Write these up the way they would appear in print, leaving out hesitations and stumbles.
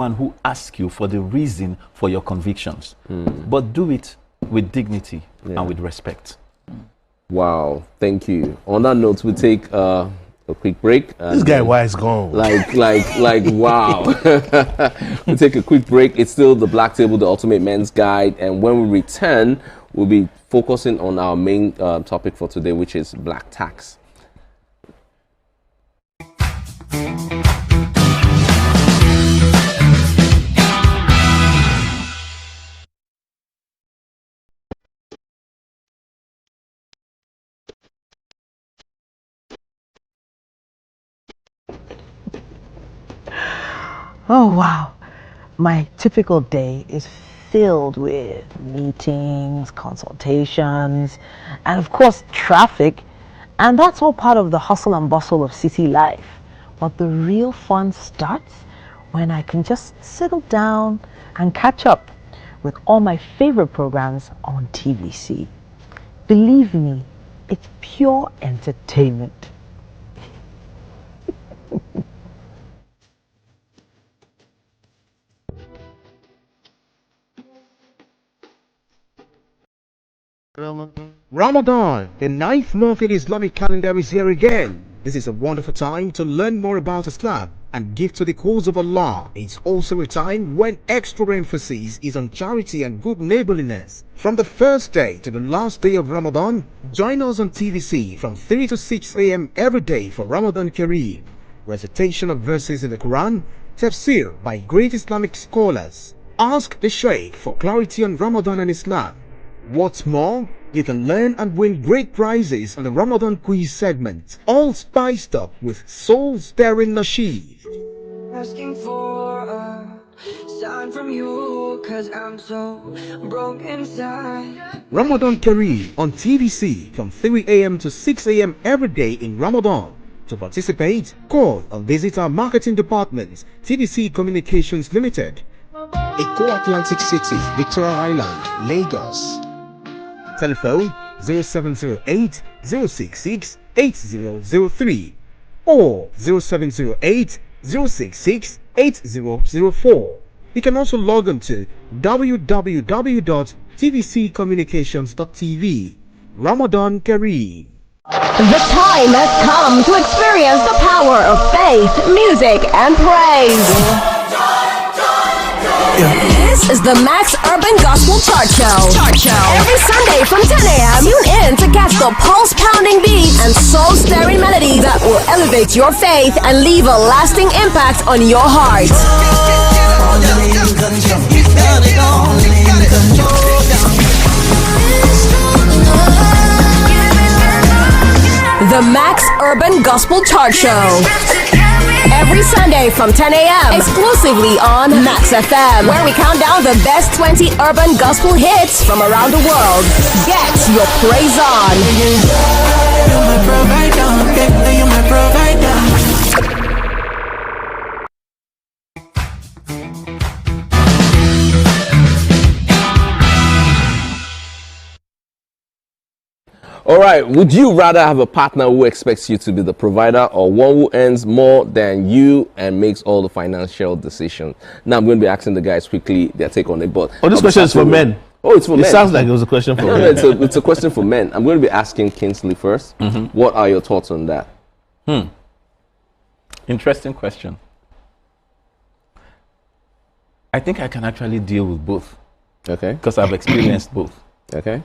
one who asks you for the reason for your convictions, but do it with dignity and with respect. Wow, thank you. On that note, we take a quick break. This guy, why is gone? Like, wow. We take a quick break. It's still the Black Table, the Ultimate Men's Guide, and when we return, we'll be focusing on our main topic for today, which is black tax. Oh, wow. My typical day is filled with meetings, consultations, and of course, traffic. And that's all part of the hustle and bustle of city life. But the real fun starts when I can just settle down and catch up with all my favorite programs on TVC. Believe me, it's pure entertainment. Ramadan, the ninth month in Islamic calendar, is here again. This is a wonderful time to learn more about Islam and give to the cause of Allah. It's also a time when extra emphasis is on charity and good neighborliness. From the first day to the last day of Ramadan, join us on TVC from 3 to 6 a.m. every day for Ramadan Kareem, recitation of verses in the Quran, tafsir by great Islamic scholars. Ask the Sheikh for clarity on Ramadan and Islam. What's more, you can learn and win great prizes on the Ramadan quiz segment, all spiced up with soul-stirring nasheed. Asking for a sign from you, 'cause I'm so broke inside. Ramadan Kareem on TVC from 3 a.m. to 6 a.m. every day in Ramadan. To participate, call or visit our marketing department, TVC Communications Limited, Eko Atlantic City, Victoria Island, Lagos. Telephone 0708 066 8003 or 0708 066 8004. You can also log on to www.tvccommunications.tv. Ramadan Kareem. The time has come to experience the power of faith, music, and praise. This is the Max Urban Gospel Chart Show. Every Sunday from 10 a.m. Tune in to catch the pulse-pounding beats and soul-stirring melodies that will elevate your faith and leave a lasting impact on your heart. The Max Urban Gospel Chart Show. Every Sunday from 10 a.m. exclusively on Max FM, where we count down the best 20 urban gospel hits from around the world. Get your praise on. You're my provider, you're my provider. All right, would you rather have a partner who expects you to be the provider or one who earns more than you and makes all the financial decisions? Now I'm going to be asking the guys quickly their take on it. But this question is for men. Oh, it's for men. It sounds like it was a question for men. It's a question for men. I'm going to be asking Kingsley first. What are your thoughts on that? Interesting question. I think I can actually deal with both. Okay. Because I've experienced both. Okay.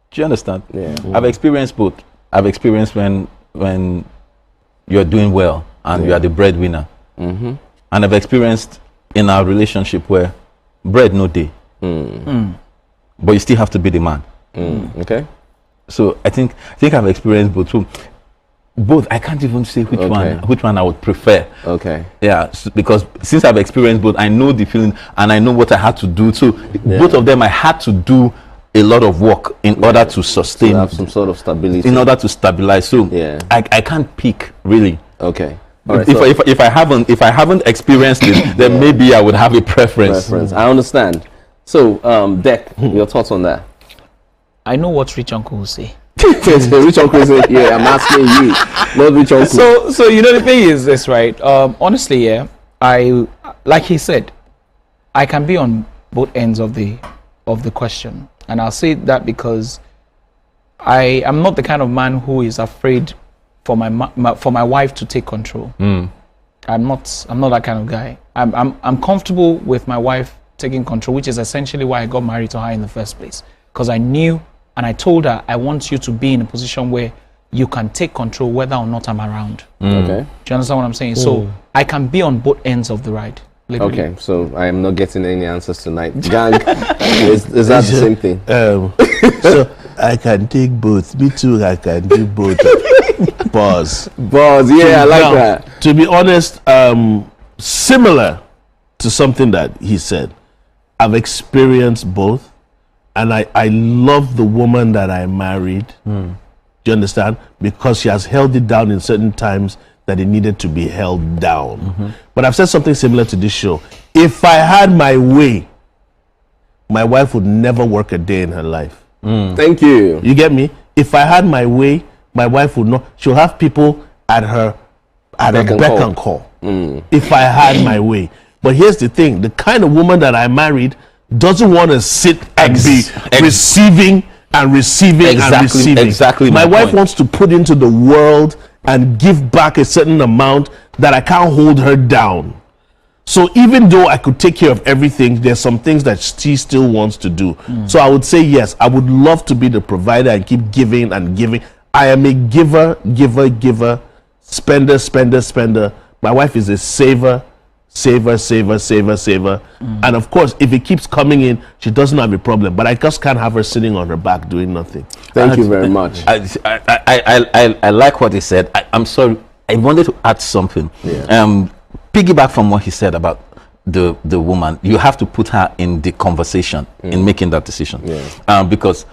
Do you understand? Yeah. I've experienced both. I've experienced when you're doing well and you are the breadwinner. And I've experienced in our relationship where bread no day. But you still have to be the man. Okay. So I think I've experienced both. So both, I can't even say which one I would prefer. Okay. Yeah, because since I've experienced both, I know the feeling and I know what I had to do. So both of them, I had to do a lot of work in order to sustain, to have some sort of stability, in order to stabilize. So I can't pick really. Okay. All right, if I haven't experienced it, then maybe I would have a preference. I understand. So Dek, your thoughts on that? I know what rich uncle will say. Rich uncle say, yeah, I'm asking you, not rich uncle. So you know the thing is this, right? Honestly, like he said, I can be on both ends of the question, and I'll say that because I am not the kind of man who is afraid for my wife to take control. I'm not that kind of guy. I'm comfortable with my wife taking control, which is essentially why I got married to her in the first place, because I knew and I told her, I want you to be in a position where you can take control whether or not I'm around. Okay. Do you understand what I'm saying? So I can be on both ends of the ride. Literally. Okay, so I am not getting any answers tonight. Gang, is that the same thing? So I can take both. Me too, I can do both. Pause. Yeah, I like that. To be honest, similar to something that he said, I've experienced both, and I love the woman that I married. Do you understand? Because she has held it down in certain times that it needed to be held down. But I've said something similar to this show. If I had my way, my wife would never work a day in her life. Thank you. You get me? If I had my way, my wife would not. She'll have people at her beck and call. If I had my way. But here's the thing: the kind of woman that I married doesn't want to sit and be receiving and receiving and receiving. Exactly. My wife wants to put into the world and give back a certain amount that I can't hold her down. So even though I could take care of everything, there's some things that she still wants to do. So I would say yes, I would love to be the provider and keep giving and giving. I am a giver, spender. My wife is a saver. And of course, if it keeps coming in, she doesn't have a problem. But I just can't have her sitting on her back doing nothing. Thank you very much. I like what he said. I'm sorry. I wanted to add something. Piggyback from what he said about the woman. You have to put her in the conversation in making that decision. Because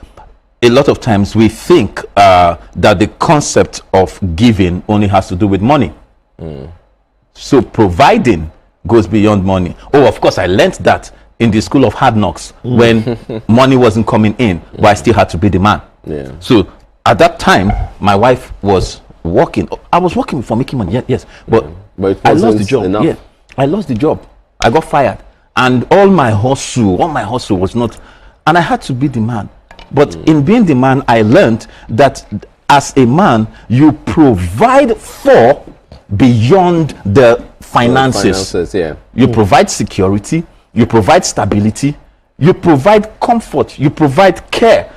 a lot of times we think that the concept of giving only has to do with money. So providing goes beyond money. Oh, of course, I learned that in the school of hard knocks when money wasn't coming in, but I still had to be the man. So at that time, my wife was working. I was working for making money, yes, but I lost the job. Enough. I lost the job. I got fired, and all my hustle was not, and I had to be the man. But in being the man, I learned that as a man, you provide for beyond the finances. You provide security, you provide stability, you provide comfort, you provide care.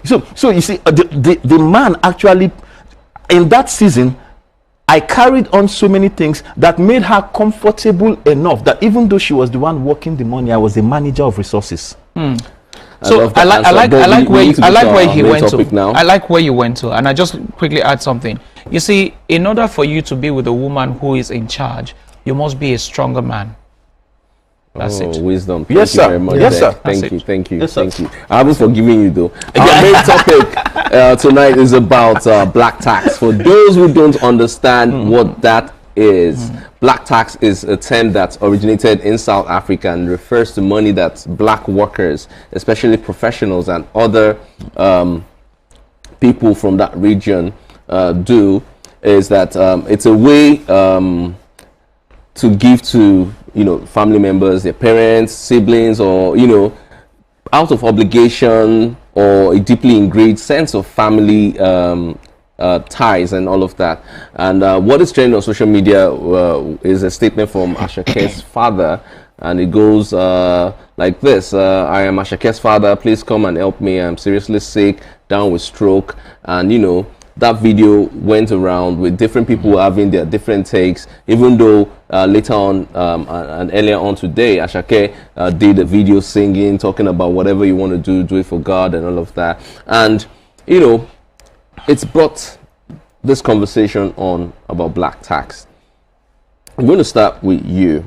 So you see, the man actually, in that season, I carried on so many things that made her comfortable enough that even though she was the one working the money, I was the manager of resources. So I like where he went to. I like where you went to, and I just quickly add something. You see, in order for you to be with a woman who is in charge, you must be a stronger man. That's it. Wisdom. Yes, Thank you sir. very much. Yes, sir. Thank you. Yes, sir. Thank you. I haven't forgiven you though. Our main topic tonight is about black tax. For those who don't understand what that is, black tax is a term that originated in South Africa and refers to money that black workers, especially professionals and other people from that region do. Is that it's a way to give to family members, their parents, siblings, or out of obligation or a deeply ingrained sense of family ties and all of that. And what is trending on social media is a statement from Ashake's father, and it goes like this: I am Ashake's father, please come and help me, I'm seriously sick, down with stroke. And that video went around with different people having their different takes, even though later on and earlier on today, Ashake did a video singing, talking about whatever you want to do it for God and all of that. And it's brought this conversation on about black tax. I'm going to start with you.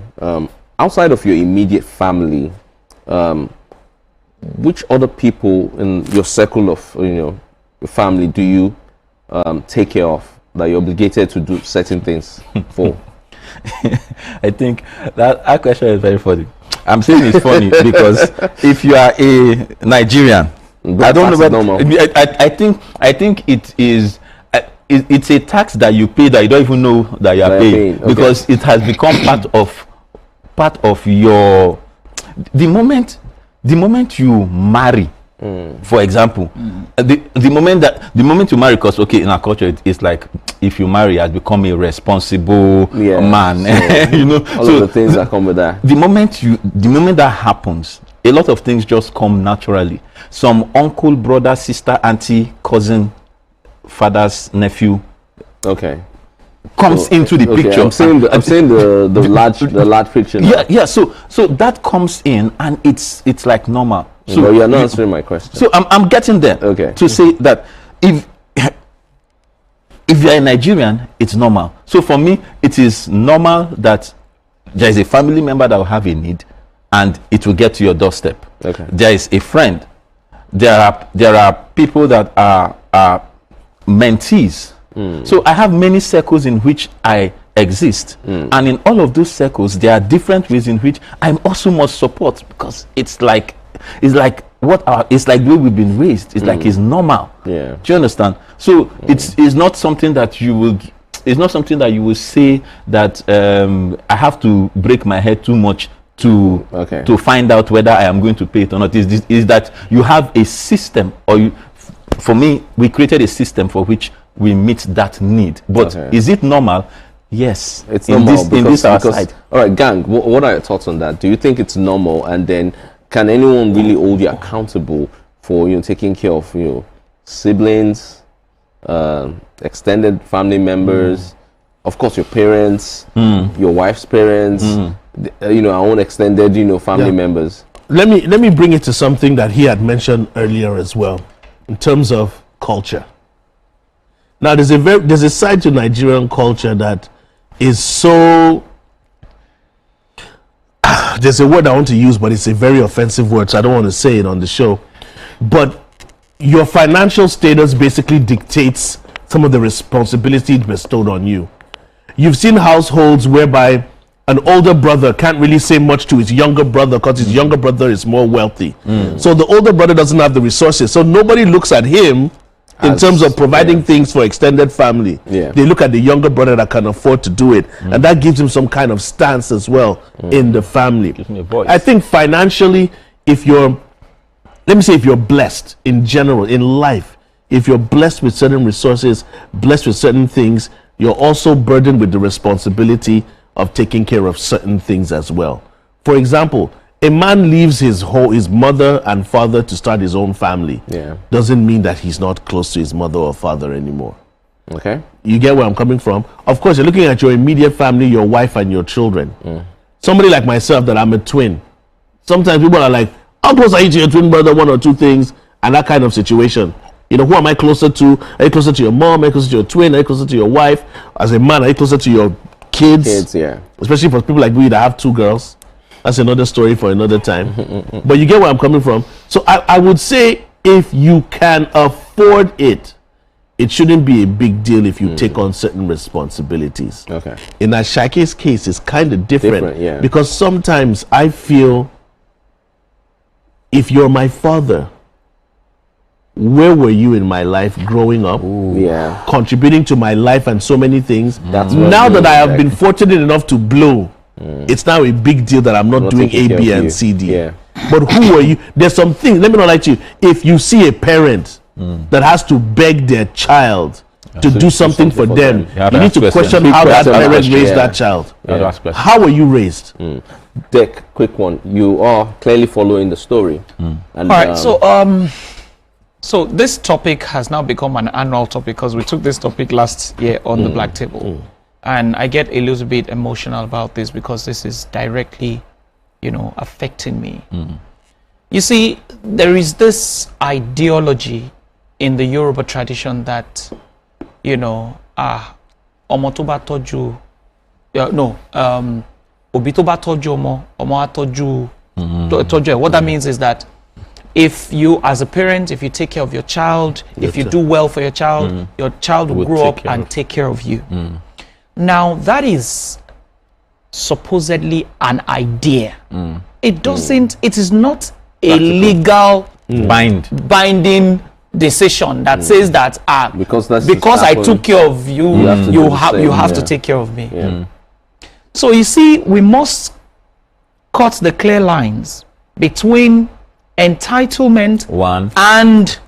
Outside of your immediate family, which other people in your circle of your family do you take care of, that you're obligated to do certain things for? I think that question is very funny. I'm saying it's funny because if you are a Nigerian, I don't know what I think it is. It's a tax that you pay that you don't even know that you are paying, okay, because it has become part of part of your, the moment you marry, for example, the moment you marry, because okay, in our culture it's like if you marry, you have become a responsible man. So You know, all of the things that come with that. the moment that happens, a lot of things just come naturally. Some uncle, brother, sister, auntie, cousin, father's nephew comes into the picture. I'm saying the large picture now. Yeah. So that comes in, and it's like normal. So but you're not answering my question. So I'm getting there. Okay. To say that if you're a Nigerian, it's normal. So for me, it is normal that there is a family member that will have a need, and it will get to your doorstep. Okay. There is a friend. There are people that are mentees. So I have many circles in which I exist, and in all of those circles, there are different ways in which I also must support, because it's like the way we've been raised. It's like it's normal. Yeah. Do you understand? So it's not something that you will. It's not something that you will say that I have to break my head too much to find out whether I am going to pay it or not. Is that you have a system, or for me, we created a system for which we meet that need. But is it normal? Yes, it's normal in this our side. All right, gang, what are your thoughts on that? Do you think it's normal? And then can anyone really hold you accountable for taking care of siblings, extended family members, of course your parents, your wife's parents, our own extended family members? Let me bring it to something that he had mentioned earlier as well, in terms of culture. Now, there's a side to Nigerian culture that is so. There's a word I want to use, but it's a very offensive word, so I don't want to say it on the show. But your financial status basically dictates some of the responsibility bestowed on you. You've seen households whereby an older brother can't really say much to his younger brother because his younger brother is more wealthy. So the older brother doesn't have the resources. So nobody looks at him in terms of providing things for extended family. They look at the younger brother that can afford to do it, and that gives him some kind of stance as well in the family. Gives me a voice. I think financially, if you're blessed in general in life, if you're blessed with certain resources, blessed with certain things, you're also burdened with the responsibility of taking care of certain things as well. For example, a man leaves his mother and father to start his own family. Doesn't mean that he's not close to his mother or father anymore. Okay. You get where I'm coming from? Of course, you're looking at your immediate family, your wife and your children. Somebody like myself, that I'm a twin. Sometimes people are like, how close are you to your twin brother? One or two things, and that kind of situation. Who am I closer to? Are you closer to your mom? Are you closer to your twin? Are you closer to your wife? As a man, are you closer to your kids? Especially for people like me that have two girls. That's another story for another time. But you get where I'm coming from. So I would say, if you can afford it, it shouldn't be a big deal if you take on certain responsibilities. Okay. In Ashake's case, it's kind of different. Yeah. Because sometimes I feel, if you're my father, where were you in my life growing up? Contributing to my life and so many things. Now that I have been fortunate enough to blow, it's now a big deal that I'm not doing A, B, and C, D. But who are you? There's some things, let me not lie to you. If you see a parent that has to beg their child to do something for them, you need to question how that parent raised that child. How were you raised? Dick, quick one. You are clearly following the story. And, all right, so this topic has now become an annual topic because we took this topic last year on the Black Table. And I get a little bit emotional about this because this is directly, affecting me. You see, there is this ideology in the Yoruba tradition that, omo to ba toju, obi to ba toju omo a toju. What that means is that if you, as a parent, if you take care of your child, if you do well for your child will grow up and take care of you. Now, that is supposedly an idea. It is not a legal binding decision that says that because I took care of you, you have to take care of me. So you see, we must cuts the clear lines between entitlement and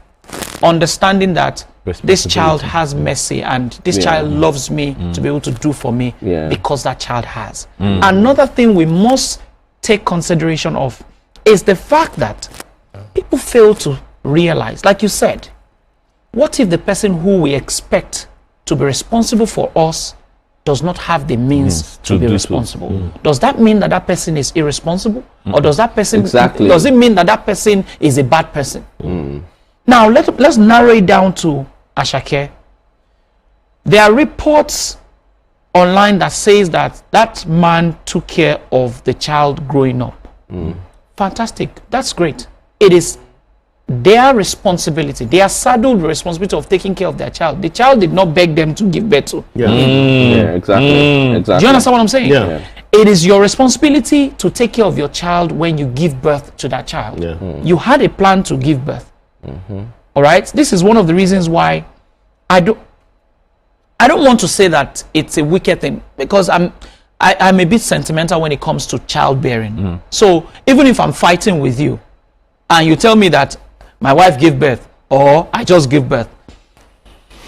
understanding that this child has mercy and this child loves me to be able to do for me because that child has. Another thing we must take consideration of is the fact that people fail to realize, like you said, what if the person who we expect to be responsible for us does not have the means to be responsible? Does that mean that that person is irresponsible? Or does that person, does it mean that that person is a bad person? Now, let's narrow it down to Ashake. There are reports online that says that that man took care of the child growing up. Fantastic. That's great. It is their responsibility. They are saddled with the responsibility of taking care of their child. The child did not beg them to give birth to. Exactly. Do you understand what I'm saying? It is your responsibility to take care of your child when you give birth to that child. You had a plan to give birth. All right. This is one of the reasons why I don't want to say that it's a wicked thing, because I'm a bit sentimental when it comes to childbearing. So even if I'm fighting with you and you tell me that my wife gave birth or I just give birth,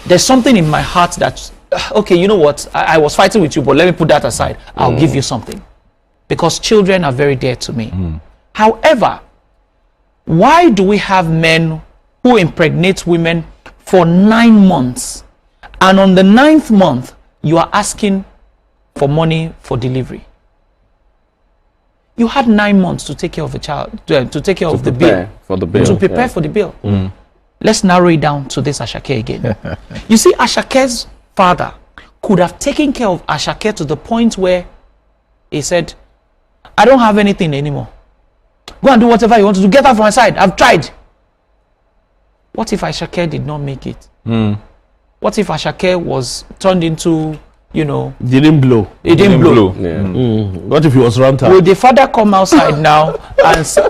there's something in my heart that, okay, you know what, I was fighting with you, but let me put that aside. I'll give you something, because children are very dear to me. However, why do we have men who impregnate women for 9 months, and on the 9th month you are asking for money for delivery? You had 9 months to take care of the child, to take care of the bill, to prepare for the bill. Let's narrow it down to this Ashake again. You see, Ashake's father could have taken care of Ashake to the point where he said, I don't have anything anymore. Go and do whatever you want to do. Get out from my side. I've tried. What if Ashake did not make it? What if Ashake was turned into, you know... Didn't blow. It didn't blow. What if he was run out? Will the father come outside now and say...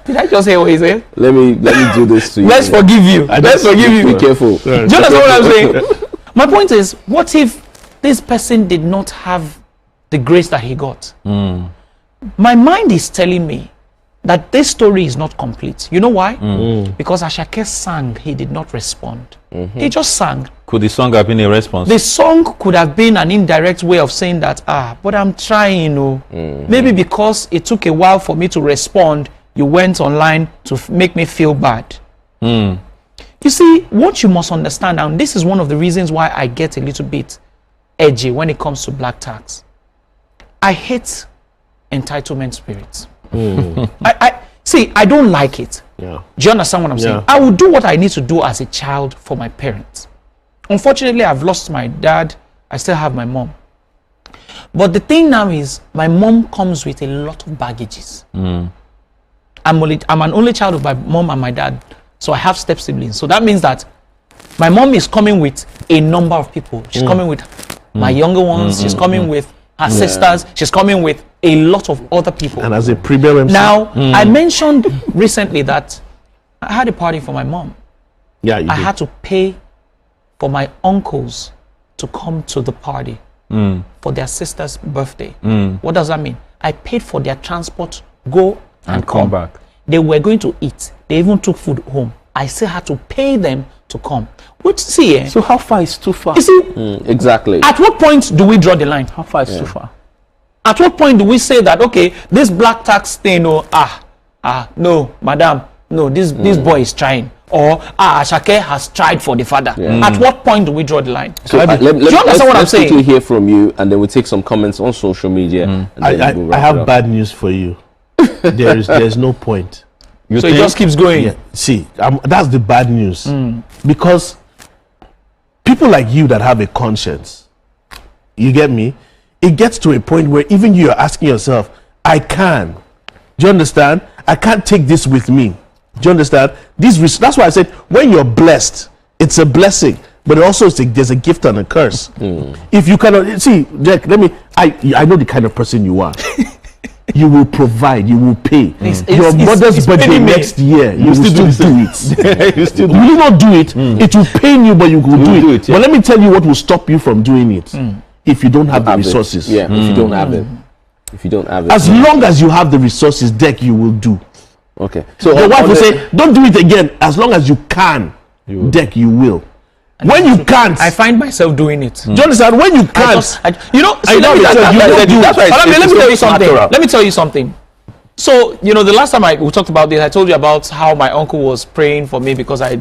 Did I just hear what he said? Let me do this to you. Let's forgive you. Let's forgive you. Be careful. Do you understand what I'm saying? My point is, what if this person did not have the grace that he got? My mind is telling me that this story is not complete. You know why? Because Ashake sang, he did not respond. He just sang. Could the song have been a response? The song could have been an indirect way of saying that, but I'm trying, maybe because it took a while for me to respond, you went online to make me feel bad. You see, what you must understand, and this is one of the reasons why I get a little bit edgy when it comes to black tax. I hate entitlement spirits. I don't like it. Do you understand what I'm saying? I will do what I need to do as a child for my parents. Unfortunately, I've lost my dad. I still have my mom. But the thing now is, my mom comes with a lot of baggages. I'm an only child of my mom and my dad, so I have step siblings. So that means that my mom is coming with a number of people. She's coming with my younger ones. She's coming with her sisters. She's coming with a lot of other people. And as a premier MC. Now, I mentioned recently that I had a party for my mom. Yeah, you I did. had to pay for my uncles to come to the party for their sister's birthday. What does that mean? I paid for their transport, go and come back. They were going to eat. They even took food home. I still had to pay them to come. Which, see, so how far is too far? You see, exactly. At what point do we draw the line? How far is too far? At what point do we say that, okay, this black tax thing, no, madam, no, this boy is trying, or Ashake has tried for the father. At what point do we draw the line? So do you understand what I'm saying? Let's quickly hear from you, and then we'll take some comments on social media. I have bad news for you. There's no point. So it just keeps going. Yeah. See, that's the bad news. Because people like you that have a conscience, you get me? It gets to a point where even you are asking yourself, I can. Do you understand? I can't take this with me. Do you understand? That's why I said, when you're blessed, it's a blessing. But also there's a gift and a curse. If you cannot, see, Jack, I know the kind of person you are. You will provide, you will pay. Your mother's birthday next year, you will still do it. You will not do it. It will pain you, but you will do it. But let me tell you what will stop you from doing it. If you don't have the resources. If you don't have them. If you don't have it. As long as you have the resources, deck you will do. Okay. So Your wife on will the- say, don't do it again. As long as you can, deck you will. When you can't, I find myself doing it. do you understand? When you can't, You know, I know let because you don't do it. me tell you something. natural. Let me tell you something. So, you know, the last time we talked about this, I told you about how my uncle was praying for me because I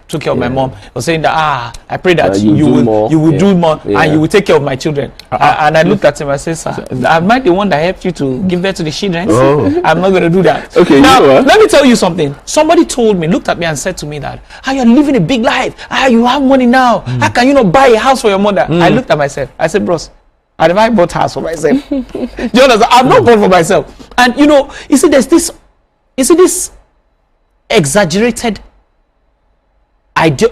took care of my mom. He was saying that, I pray that you you will do more Yeah. and you will take care of my children. And I looked at him, I said, sir, am I the one that helped you to give birth to the children? Oh. I'm not going to do that. Okay, now, you know what? let me tell you something. Somebody told me, looked at me and said to me that, you're living a big life. You have money now. How can you not buy a house for your mother? I looked at myself. I said, bros, and if I bought house for myself, do you understand? I've not bought for myself. And you see, there's this, exaggerated idea.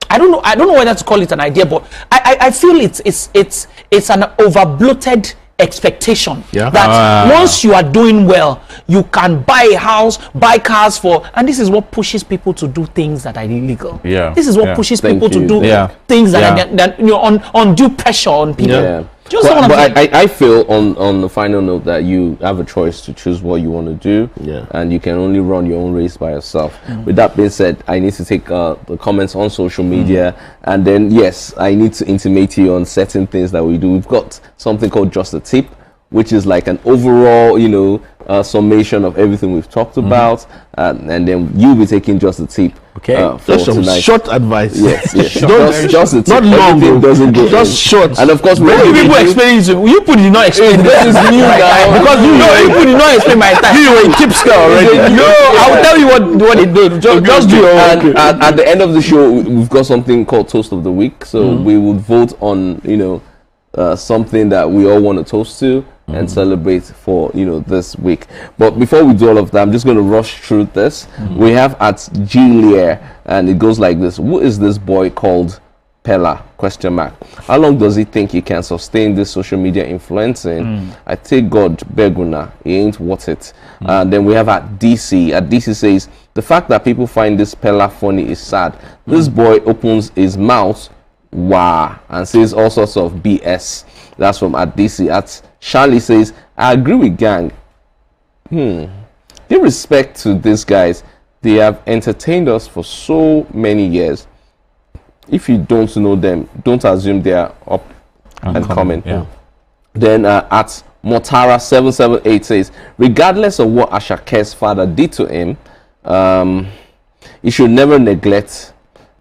I don't know whether to call it an idea, but I feel it's an over bloated expectation that once you are doing well, you can buy a house, buy cars and this is what pushes people to do things that are illegal. Yeah. This is what pushes people to do things that are undue pressure on people. Yeah. Do you understand what I'm saying? I feel on the final note that you have a choice to choose what you want to do, and you can only run your own race by yourself. With that being said, I need to take the comments on social media, and then yes, I need to intimate you on certain things that we do. We've got something called Just a Tip, which is like an overall, summation of everything we've talked about, and then you'll be taking just a tip. Okay. For just some tonight. short advice. Yes. Just a tip. Not long, Everything bro. doesn't go Just in. short. And of course, When people explain it, you put it not explain This is new now. because you put it not explain my time. You were a tipster already. No, I will tell you what it did. Just do your own. And at the end of the show, we've got something called Toast of the Week. So we would vote on, something that we all want to toast to and celebrate for, this week. But before we do all of that, I'm just going to rush through this. We have at Julia, and it goes like this. Who is this boy called Pella? ? How long does he think he can sustain this social media influencing? I take God, Beguna, he ain't worth it. And then we have at DC. At DC says, the fact that people find this Pella funny is sad. This boy opens his mouth, and says all sorts of BS. That's from at DC. At Charlie says, I agree with gang. Give respect to these guys. They have entertained us for so many years. If you don't know them, don't assume they are up and coming. Yeah. Then at Motara778 says, regardless of what Ashake's father did to him, he should never neglect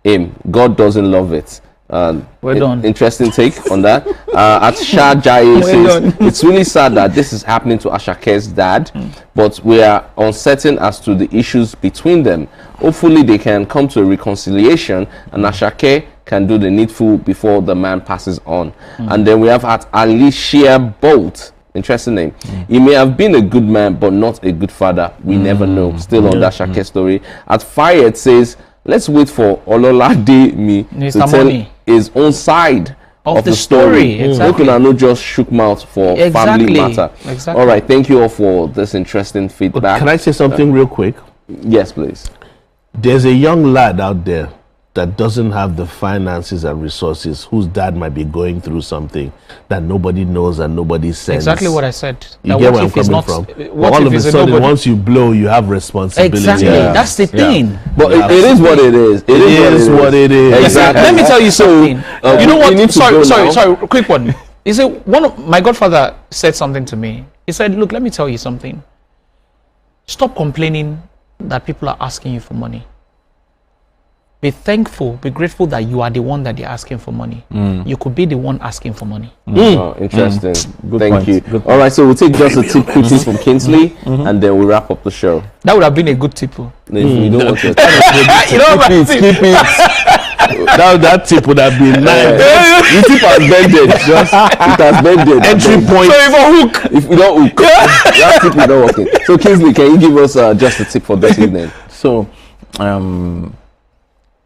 him. God doesn't love it. Well done. Interesting take on that. At Shah Jai says, it's really sad that this is happening to Ashake's dad, but we are uncertain as to the issues between them. Hopefully they can come to a reconciliation and Ashake can do the needful before the man passes on. And then we have at Alicia Bolt. Interesting name. He may have been a good man, but not a good father. We never know. Still on that Ashake story. At Fire it says, let's wait for Ololade me to tell his own side of the story. Exactly. I not just shook mouth for family matter. Exactly. All right, thank you all for this interesting feedback. Can I say something real quick? Yes, please. There's a young lad out there that doesn't have the finances and resources, whose dad might be going through something that nobody knows and nobody sends. Exactly what I said. You get where I'm coming from? But all of a sudden, once you blow, you have responsibility. Exactly. That's the thing. But it is what it is. It is what it is. Exactly. Let me tell you something. You know what? Sorry. Quick one. He said my godfather said something to me. He said, "Look, let me tell you something. Stop complaining that people are asking you for money. Be thankful, be grateful that you are the one that they're asking for money. You could be the one asking for money." Oh, interesting. Good Thank point. you. Good All right, so we'll take just a tip quickly from Kinsley, and then we'll wrap up the show. That would have been a good tip. If you don't want to, You know what I'm saying? keep it. That tip would have been nice. The tip has bended. It has bended. Entry point. So if a hook. If we don't hook, that tip is not working. So Kinsley, can you give us just a tip for this evening?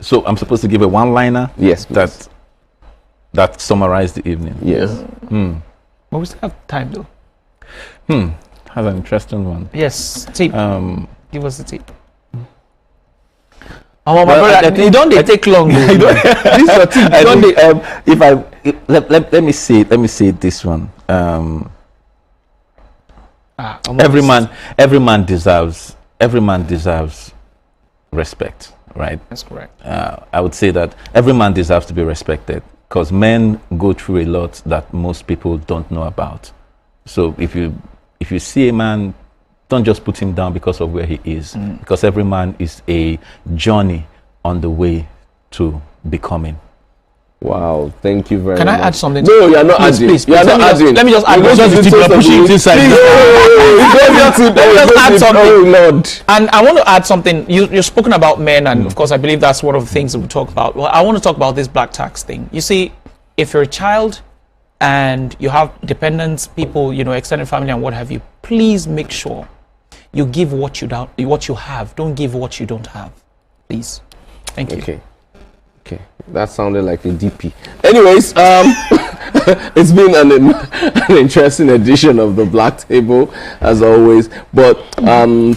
So I'm supposed to give a one-liner. Yes, please. That summarized the evening. Yes. But we still have time though. Has an interesting one. Yes, tip. Give us the tip. Oh, my Well, brother, I think- you don't they take long. This is a tip. Let me say this one. every man deserves respect, right? That's correct. I would say that every man deserves to be respected, because men go through a lot that most people don't know about. So if you see a man, don't just put him down because of where he is, because every man is a journey on the way to becoming. Wow, thank you very much. Can I add something? No, you're not adding. Please, You're not adding. Let me just add something. Oh, Lord. And I want to add something. You've spoken about men, and of course, I believe that's one of the things that we talk about. Well, I want to talk about this black tax thing. You see, if you're a child and you have dependents, people, extended family and what have you, please make sure you give what you have. Don't give what you don't have. Please. Thank you. Okay. That sounded like a DP. Anyways, it's been an interesting edition of the Black Table, as always. But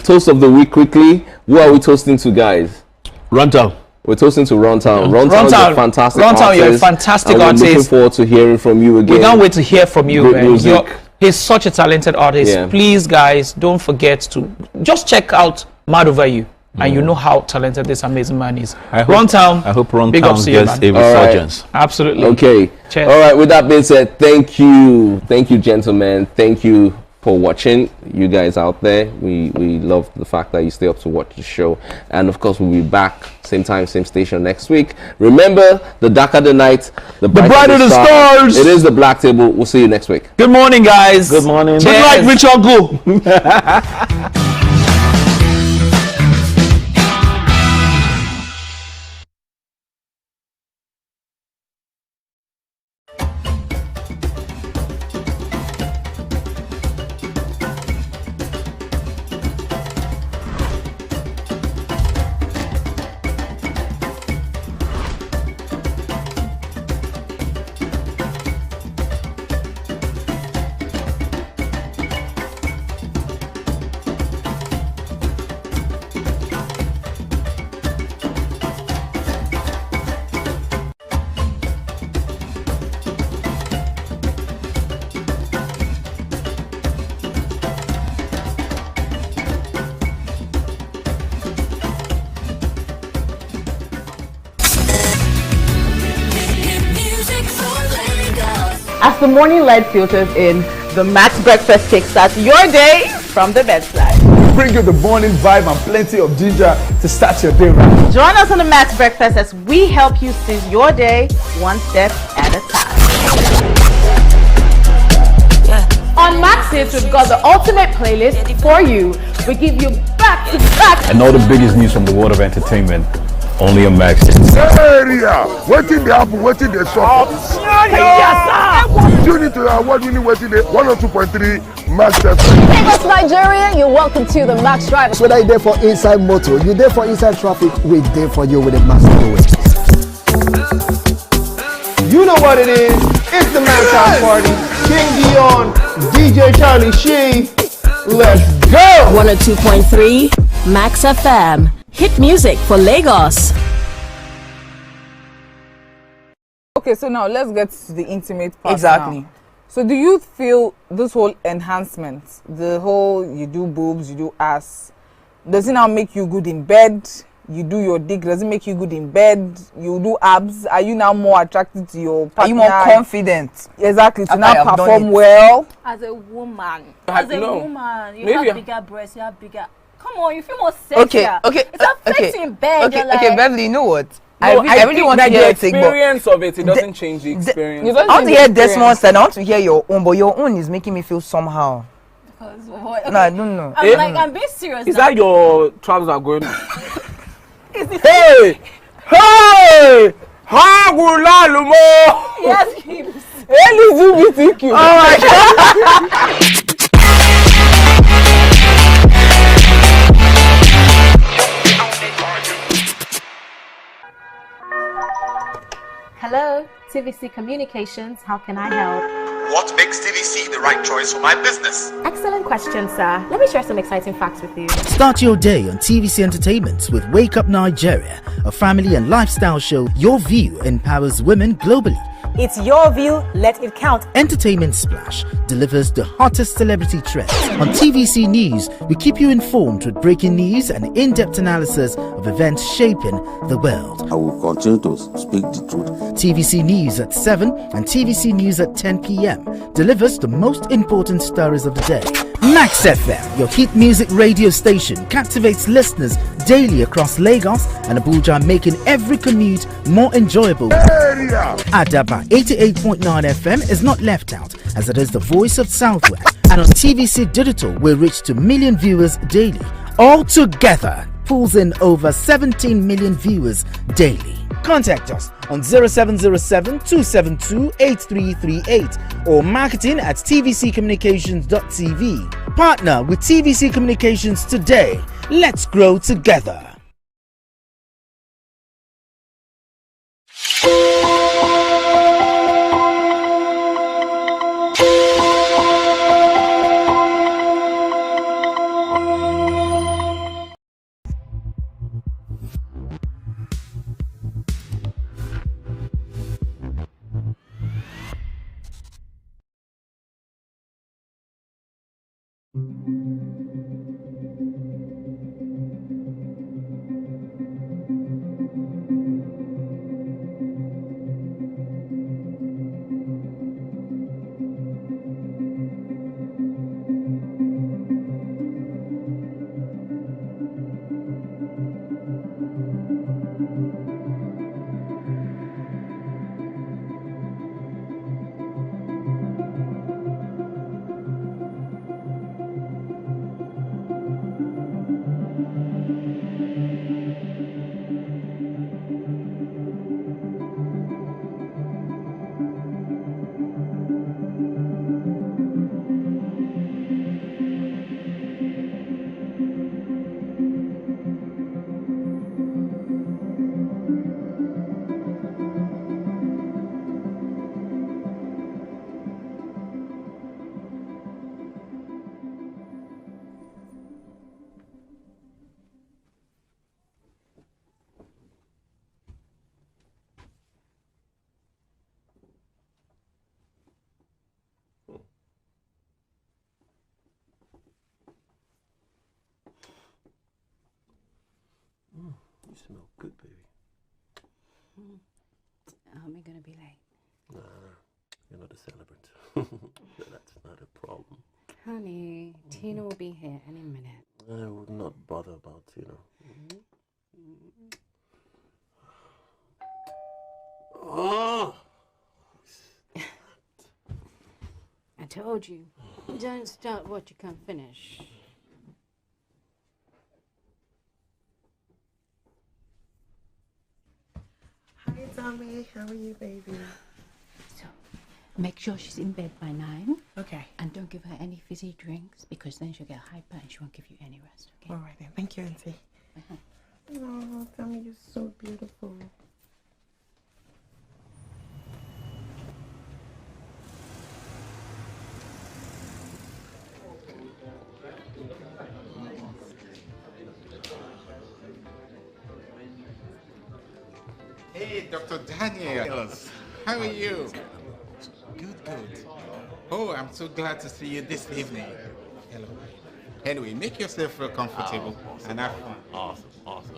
toast of the week quickly. Who are we toasting to, guys? Runtown. We're toasting to Runtown. Runtown is a fantastic artist. Runtown, you're a fantastic and artist. We're looking forward to hearing from you again. We can't wait to hear from you, Good man. music. He's such a talented artist. Yeah. Please, guys, don't forget to just check out Mad Over You. And you know how talented this amazing man is. I hope Runtown Big ups Runtown gets a resurgence. Right. Absolutely. Okay. Cheers. All right. With that being said, thank you, gentlemen. Thank you for watching. You guys out there, we love the fact that you stay up to watch the show. And of course, we'll be back same time, same station next week. Remember, the darker the night, the brighter the stars. It is the Black Table. We'll see you next week. Good morning, guys. Good morning. Good night, rich uncle. As the morning light filters in, the Max Breakfast kickstarts your day from the bedside. Bring you the morning vibe and plenty of ginger to start your day right. Join us on the Max Breakfast as we help you seize your day one step at a time. On Max Hits, we've got the ultimate playlist for you. We give you back to back. And all the biggest news from the world of entertainment, only on Max Hits. Area, waiting the apple, waiting the shop. You need to award-winning waiting the 102.3 Max FM. Lagos, Nigeria, you're welcome to the Max Drive. Whether you're there for inside motor, you're there for inside traffic, we're there for you with a Max Highway. You know what it is. It's the Max House Party. King Dion, DJ Charlie Shee. Let's go! 102.3 Max FM. Hit music for Lagos. Okay, so now let's get to the intimate part. Exactly. Now. So do you feel this whole enhancement, the whole you do boobs, you do ass, does it now make you good in bed? You do your dick, does it make you good in bed? You do abs, are you now more attracted to your partner? Are you more confident? Exactly, to After now perform well? As a woman, you Maybe have bigger breasts, you have bigger... Come on, you feel more sexier. Okay. It's affecting in bed. Okay, like, Beverly, you know what? No, I really want to hear your take, but the experience of it doesn't change the experience. I want to hear Desmond's side. I want to hear your own, but your own is making me feel somehow. Okay. No, I don't know. I'm being serious. Is now. that your trousers are going? Hey! Yes, hips. LGBTQ. Oh my God. Hello, TVC Communications. How can I help? What makes TVC the right choice for my business? Excellent question, sir. Let me share some exciting facts with you. Start your day on TVC Entertainment with Wake Up Nigeria, a family and lifestyle show. Your view empowers women globally. It's your view, let it count. Entertainment Splash delivers the hottest celebrity trends. On TVC News, we keep you informed with breaking news and in-depth analysis of events shaping the world. I will continue to speak the truth. TVC News at 7 and TVC News at 10 p.m. delivers the most important stories of the day. Max FM, your hit music radio station, captivates listeners daily across Lagos and Abuja, making every commute more enjoyable. Adaba 88.9 FM is not left out, as it is the voice of Southwest. And on TVC Digital, we reach to million viewers daily. All together, pulls in over 17 million viewers daily. Contact us on 0707-272-8338 or marketing at tvccommunications.tv. Partner with TVC Communications today. Let's grow together. You smell good, baby. Am I gonna be late? Nah, you're not a celebrant. That's not a problem. Honey, Tina will be here any minute. I would not bother about Tina. Oh! I told you, don't start what you can't finish. Hi, Tommy. How are you, baby? So, make sure she's in bed by 9. Okay. And don't give her any fizzy drinks because then she'll get hyper and she won't give you any rest, okay? All right, then. Thank you, Auntie. Oh, Tommy, you're so beautiful. Hey, Dr. Daniels. How are you? Good, good. Oh, I'm so glad to see you this evening. Hello. Anyway, make yourself feel comfortable and have fun. Awesome, awesome,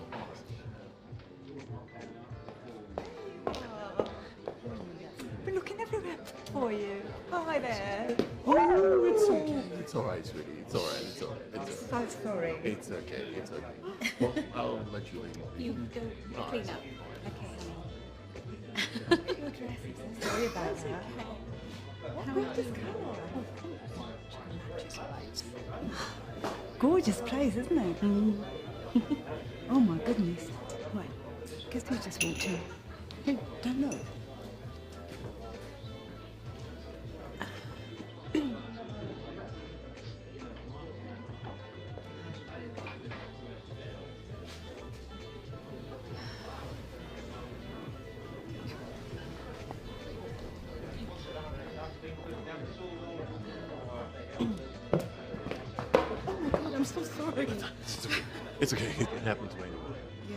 We're looking everywhere for you. Hi there. Oh, it's okay. It's all right, sweetie. It's all right. It's all right. It's I'm so sorry. It's okay. It's okay. Well, I'll let you leave. You go All clean right. up. Okay, your dress is sorry about that. Where'd this come? Gorgeous place, isn't it? Oh my goodness. Right. Guess who just walked in? Who? Don't know. I'm so sorry. It's okay. It's okay. It happens to anyone. Yeah.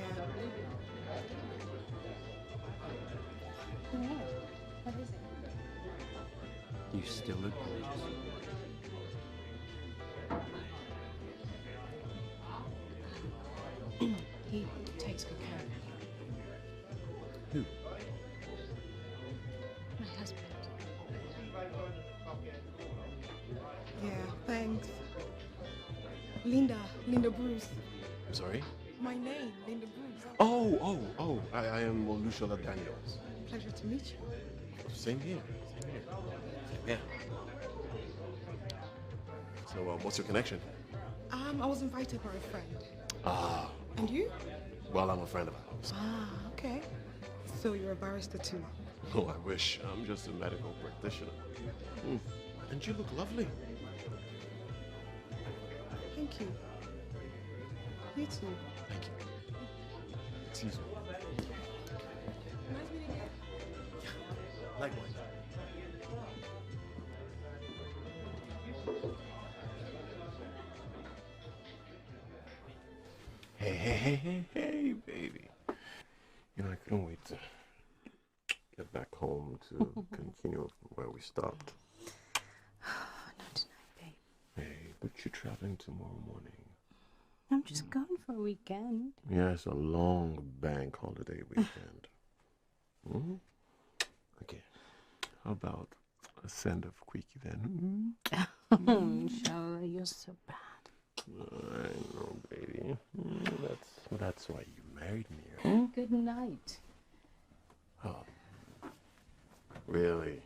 What is it? You still look gorgeous. He takes good care of me. Who? My husband. Yeah, thanks. Linda Bruce. Sorry? My name, Linda Bruce. Oh, I am Olushola Daniels. Pleasure to meet you. Same here. Yeah. So, what's your connection? I was invited by a friend. Ah. And you? Well, I'm a friend of ours. Ah, okay. So you're a barrister too? Oh, I wish. I'm just a medical practitioner. And you look lovely. Thank you. You too. Thank you. Excuse me. Nice meeting you. Likewise. Hey, baby. You know, I couldn't wait to get back home to continue where we stopped. Not tonight, babe. Hey, but you're traveling tomorrow morning. I'm just going for a weekend. Yeah, it's a long bank holiday weekend. Okay. How about a send-off quickie then? Inshallah, you're so bad. I know, baby. That's why you married me, right? Good night. Oh. Really?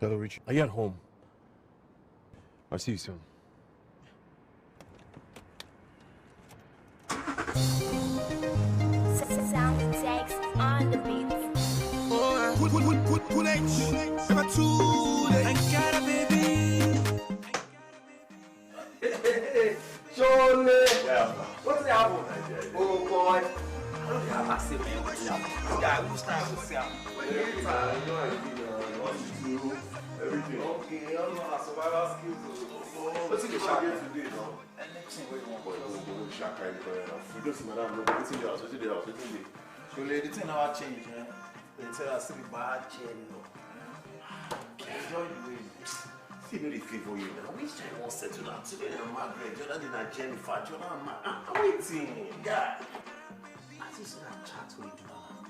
Hello, Rich. Are you at home? I'll see you soon. Sound takes on the beat. Surely. What's happening? Oh boy. I see man. Guy, who's time to see him? Everything. Okay, I don't know how survival skills. What's in the shop today, no? Anything we want. Boy, go shop right there. You go see madam, no, what's in the house? What's in the house? What's in the house? So, the thing now change, man. They tell us to be bad change, no. Enjoy the way. See, no, they favor you now. Which time won't settle down? Today, I'm Margaret. You're not in a Jennifer. You're not I'm waiting. God. I just see that chat with you now.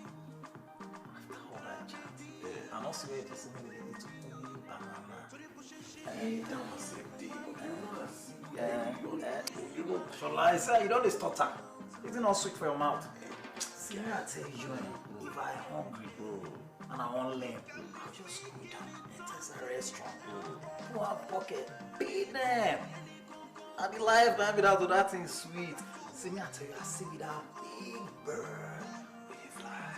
After all that chat. Yeah. And also, where you see me, they need to put me banana. Hey, that was a deal. You know, so like say, you don't stutter. It's not sweet for your mouth. See, I tell you, if I'm hungry and I want to learn, I'll just go down and test a restaurant. Pull out pocket, beat them. And the life now without that thing sweet. See me, I tell you, I see with that big bird. You fly.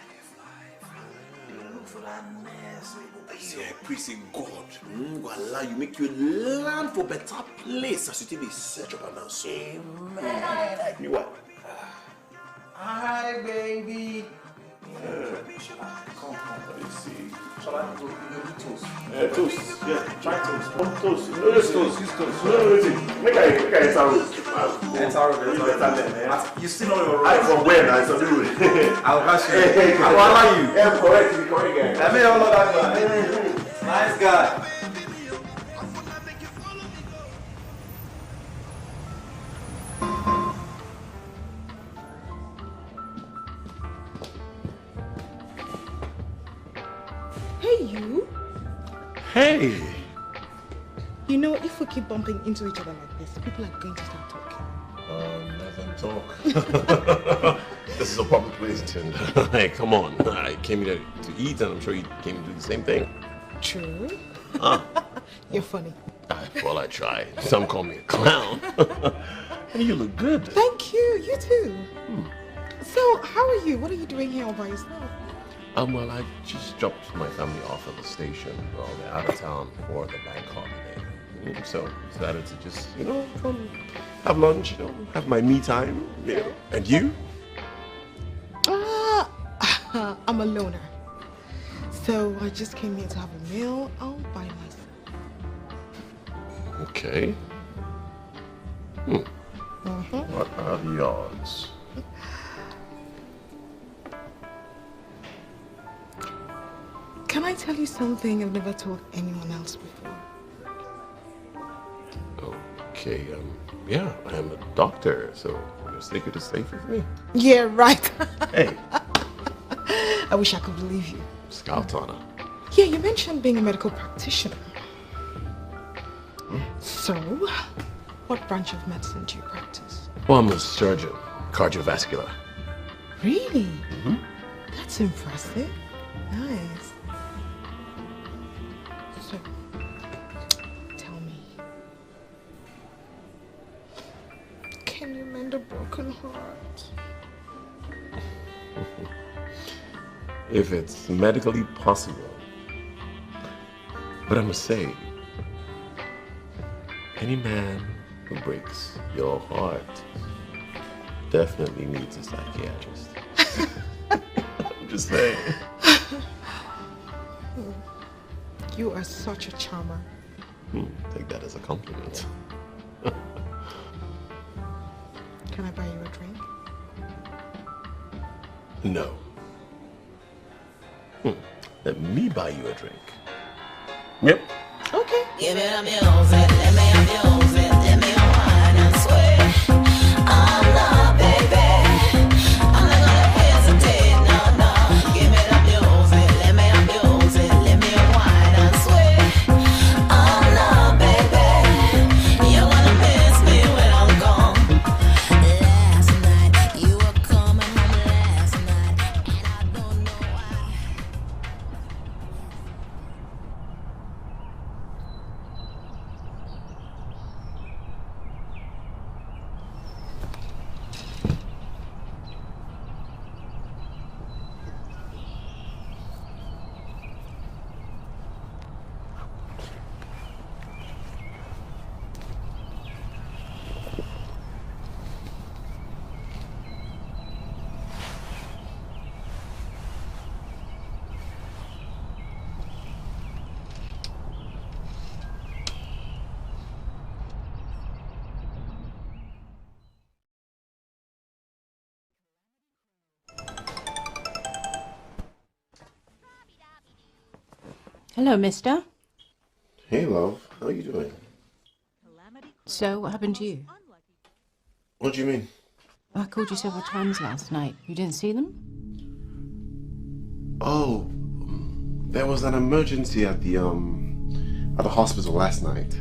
You look for that nest. See, I praise God. Go allow you, make you land for better place as you take the search up and down. So. Amen. You what? Hi, baby. Come. Let me see. Shall I do toast? Toast. Yeah, try toast. Toast. No, use toast. No, make I taro. You still know your role. I'm from where now? It's on the road. I'll catch you. I'll allow you. Yeah, correct. You correct guy. I made all of that guy. Nice guy. Hey, you. Hey! You know, if we keep bumping into each other like this, people are going to start talking. Let them talk. This is a public place, and hey, come on. I came here to eat, and I'm sure you came to do the same thing. True. Huh? You're funny. Well, I try. Some call me a clown. And you look good. Thank you. You too. So, how are you? What are you doing here all by yourself? Well, I just dropped my family off at the station. Well, they're out of town for the bank holiday. So, decided to just, come have lunch, have my me time, And you? I'm a loner. So, I just came here to have a meal all by myself. Okay. What are the odds? Can I tell you something I've never told anyone else before? Okay, yeah, I am a doctor, so your secret is safe with me. Yeah, right. Hey. I wish I could believe you. Scout honor. Yeah, you mentioned being a medical practitioner. So, what branch of medicine do you practice? Well, I'm a surgeon, cardiovascular. Really? That's impressive. Nice. So, tell me, can you mend a broken heart? If it's medically possible. But I must say, any man who breaks your heart definitely needs a psychiatrist. I'm just saying. You are such a charmer. Take that as a compliment. Can I buy you a drink? No. Let me buy you a drink. Yep. Okay. Give it up, music. Let me have music. Let me wine and sweat. I'm not, baby. I'm not gonna hesitate. No. Give it up, music. Let me have music. Let me wine and sweat. I'm not, baby. You're gonna miss me when I'm gone. Last night you were coming home last night, and I don't know why. Hello, mister. Hey, love. How are you doing? So, what happened to you? What do you mean? I called you several times last night. You didn't see them? Oh, there was an emergency at the hospital last night.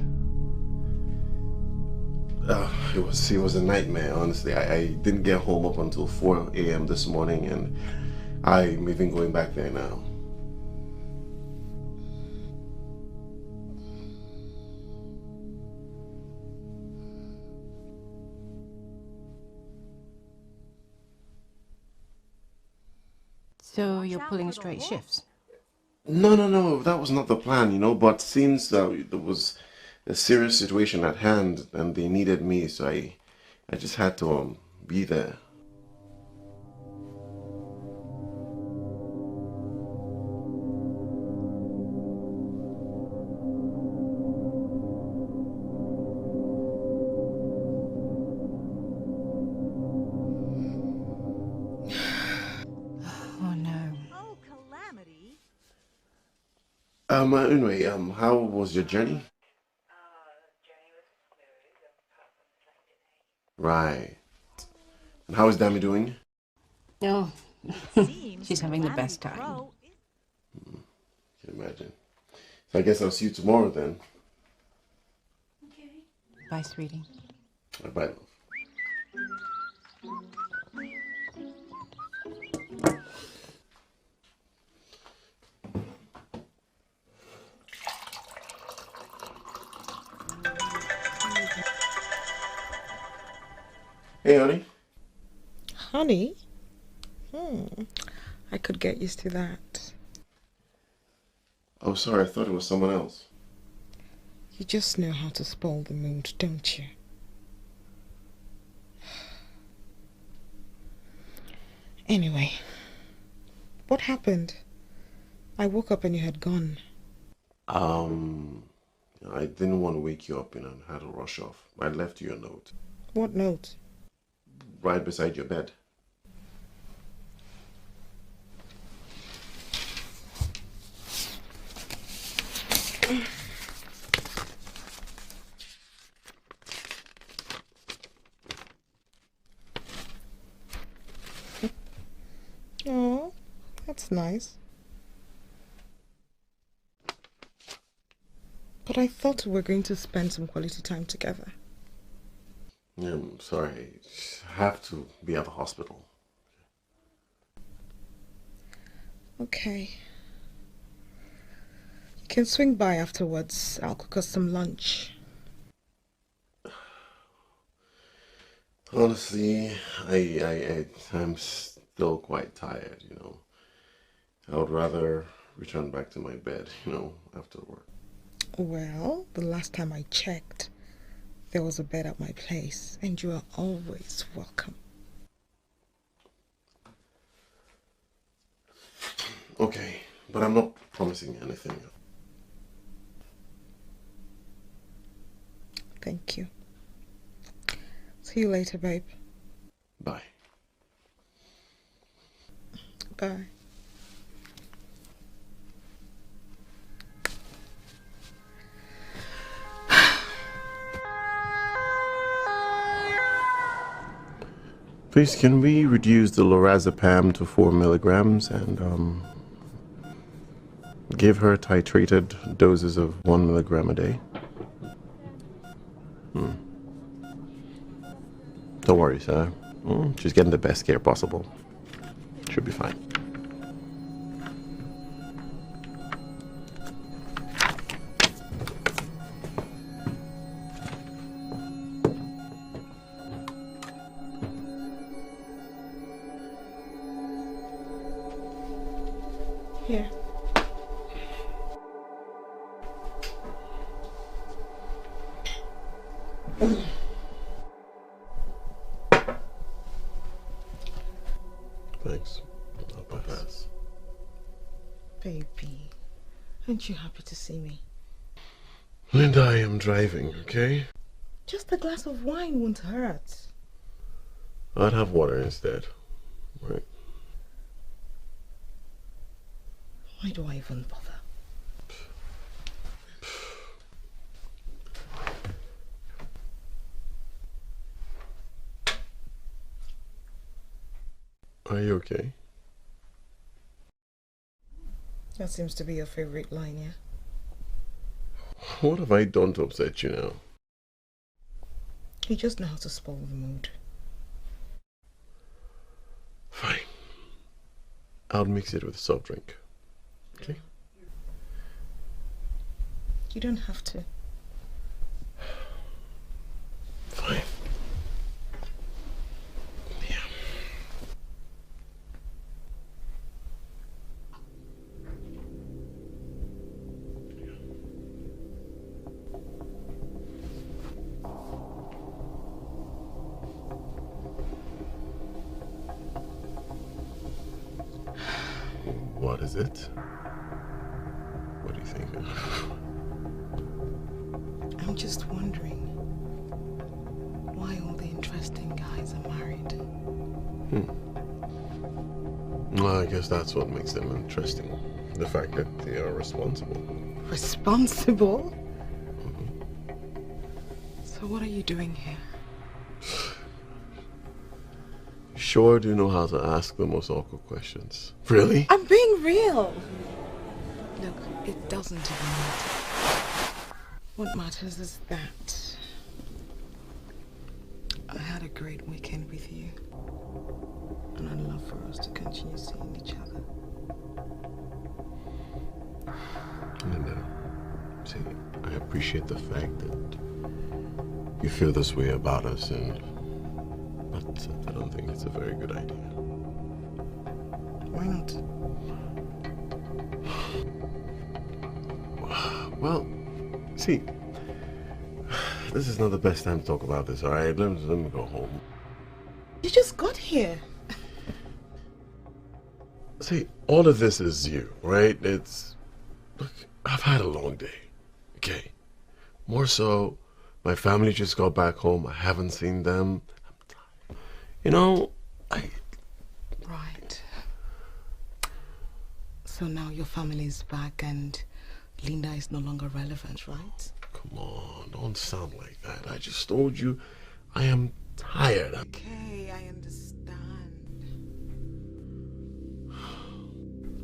It was a nightmare, honestly. I didn't get home up until 4 a.m. this morning, and I'm even going back there now. So, you're pulling straight shifts? No, that was not the plan, but since there was a serious situation at hand and they needed me, so I just had to be there. Oh, no. Anyway, how was your journey? Right. And how is Dami doing? Oh, she's having the best time. Can imagine. So I guess I'll see you tomorrow then. Bye, sweetie. Bye, love. Hey, honey. Honey? I could get used to that. Oh, sorry. I thought it was someone else. You just know how to spoil the mood, don't you? Anyway, what happened? I woke up and you had gone. I didn't want to wake you up and I had to rush off. I left you a note. What note? Right beside your bed. Oh, that's nice. But I thought we were going to spend some quality time together. Yeah, I'm sorry. I have to be at the hospital. Okay. You can swing by afterwards. I'll cook us some lunch. Honestly, I'm still quite tired, you know. I would rather return back to my bed, you know, after work. Well, the last time I checked, there was a bed at my place, and you are always welcome. Okay, but I'm not promising anything. Thank you. See you later, babe. Bye. Bye. Please, can we reduce the lorazepam to 4 milligrams and give her titrated doses of 1 milligram a day? Don't worry, sir. She's getting the best care possible. Should be fine. Here. Thanks. I'll pass. Baby, aren't you happy to see me? Linda, I am driving, okay? Just a glass of wine won't hurt. I'd have water instead. Right. Why do I even bother? Are you okay? That seems to be your favorite line, yeah? What have I done to upset you now? You just know how to spoil the mood. Fine. I'll mix it with a soft drink. Okay? You don't have to. Fine. Yeah. What is it? What do you think? I'm just wondering why all the interesting guys are married. Well, I guess that's what makes them interesting. The fact that they are responsible. Responsible? So what are you doing here? Sure do know how to ask the most awkward questions. Really? I'm being real. Look, it doesn't even matter. What matters is that had a great weekend with you. And I'd love for us to continue seeing each other. And, see, I appreciate the fact that you feel this way about us, but I don't think it's a very good idea. Why not? Well, see, this is not the best time to talk about this, all right? Let me go home. You just got here. See, all of this is you, right? Look, I've had a long day, okay? More so, my family just got back home. I haven't seen them. I'm tired. You know, Right. So now your family is back and Linda is no longer relevant, right? Come on, don't sound like that. I just told you I am tired. Okay, I understand.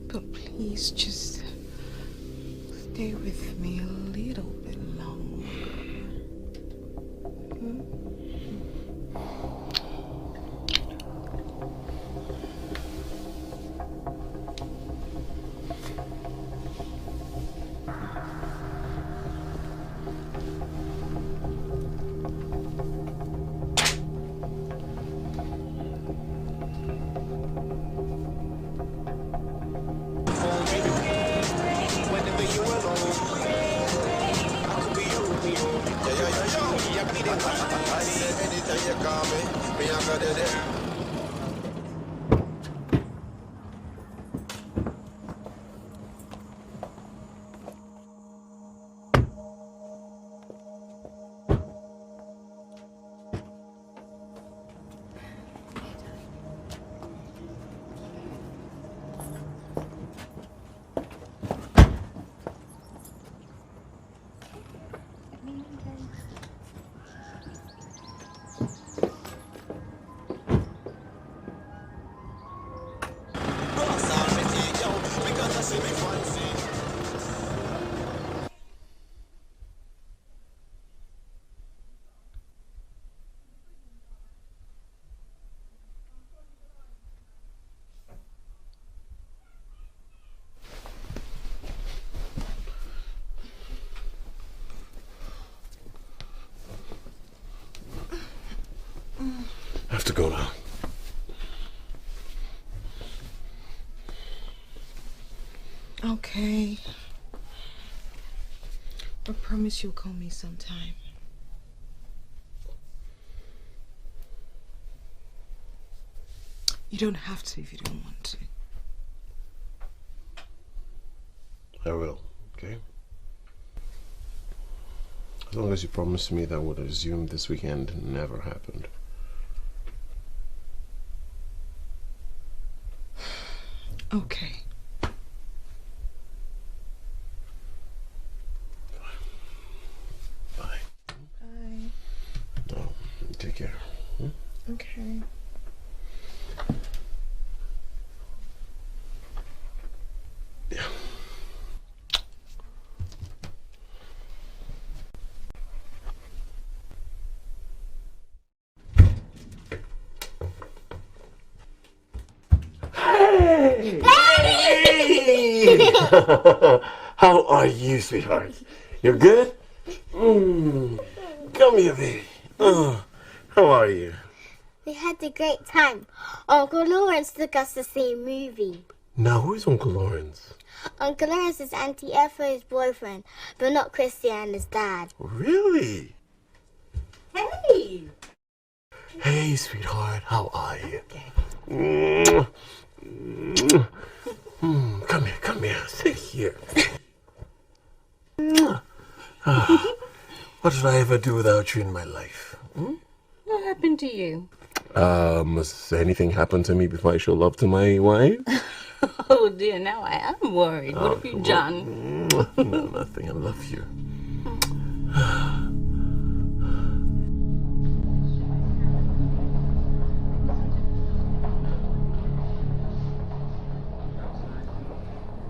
But please just stay with me a little bit longer. I have to go now. Okay. But promise you'll call me sometime. You don't have to if you don't want to. I will, okay? As long as you promise me that what I assumed this weekend never happened. Okay. Bye. Bye. No, take care. Okay. Yeah. Hey! How are you, sweetheart? You're good? Come here, baby. How are you? We had a great time. Uncle Lawrence took us to see a movie. Now, who's Uncle Lawrence? Uncle Lawrence is Auntie Efra's boyfriend, but not Christiana's dad. Really? Hey! Hey, sweetheart. How are you? Come here. Sit here. What did I ever do without you in my life? What happened to you? Has anything happened to me before I show love to my wife? Oh dear, now I am worried. What have you done? No, nothing. I love you.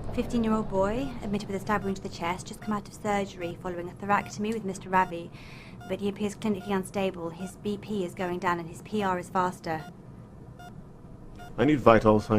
A 15-year-old boy admitted with a stab wound to the chest, just come out of surgery following a thoracotomy with Mr. Ravi. but he appears clinically unstable. His BP is going down and his PR is faster. I need vital signs.